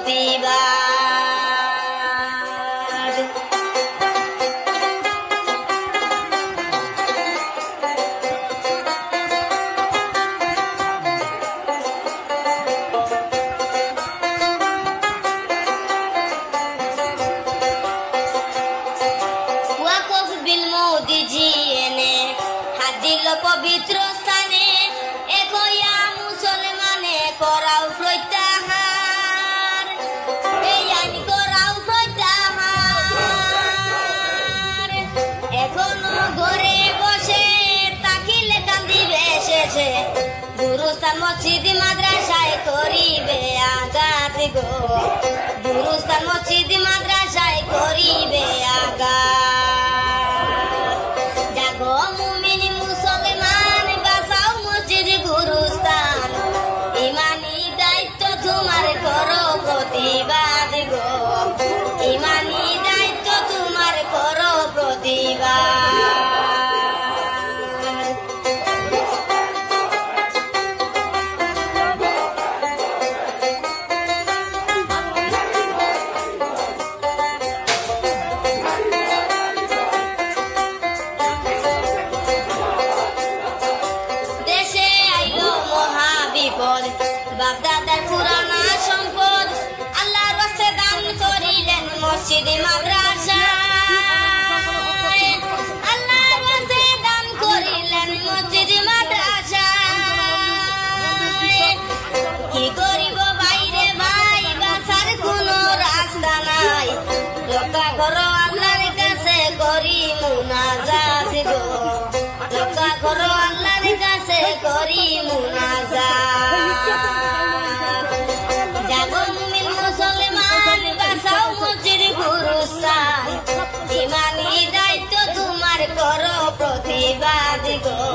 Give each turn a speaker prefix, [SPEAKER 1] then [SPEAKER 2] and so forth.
[SPEAKER 1] প্রতিবাদ। ওয়াকফ বিল মোদিজি এনে হাত দিল পবিত্র স্থানে, একয়া মুসলমানে করাও প্রত্যাহার, এই আইন করাও প্রত্যাহার। এখনো ঘরে বসে তাকিলে কান্দিবে শেষে, গুরুস্থান মসজিদ মাদ্রাসায় করিবে আঘাত গো, গুরুস্থান মসজিদ মাদ্রাসায় করিবে আঘাত। জাগো মুমিন মুসলমান, বাঁচাও মসজিদ গুরুস্থান, ইমানি দায়িত্ব তোমার করো প্রতিবাদ গো, ইমানি দায়িত্ব তোমার করো প্রতিবাদ। বাপদাদার পুরানা সম্পদ আল্লাহর রাস্তে দান করিলেন মসজিদ মাদ্রাসা, আল্লাহর রাস্তে দান করিলেন মসজিদ মাদ্রাসা। কি করিব বাইরে ভাই, বাঁচার কোনো রাস্তা নাই, রক্ষা করো আল্লাহর কাছে করি মুনাজাত গো, রক্ষা করো আল্লাহর কাছে করি মুনাজাত। জাগো মুমিন মুসলমান, বাঁচাও মসজিদ গুরুস্থান, ইমানি দায়িত্ব তোমার করো প্রতিবাদ গো।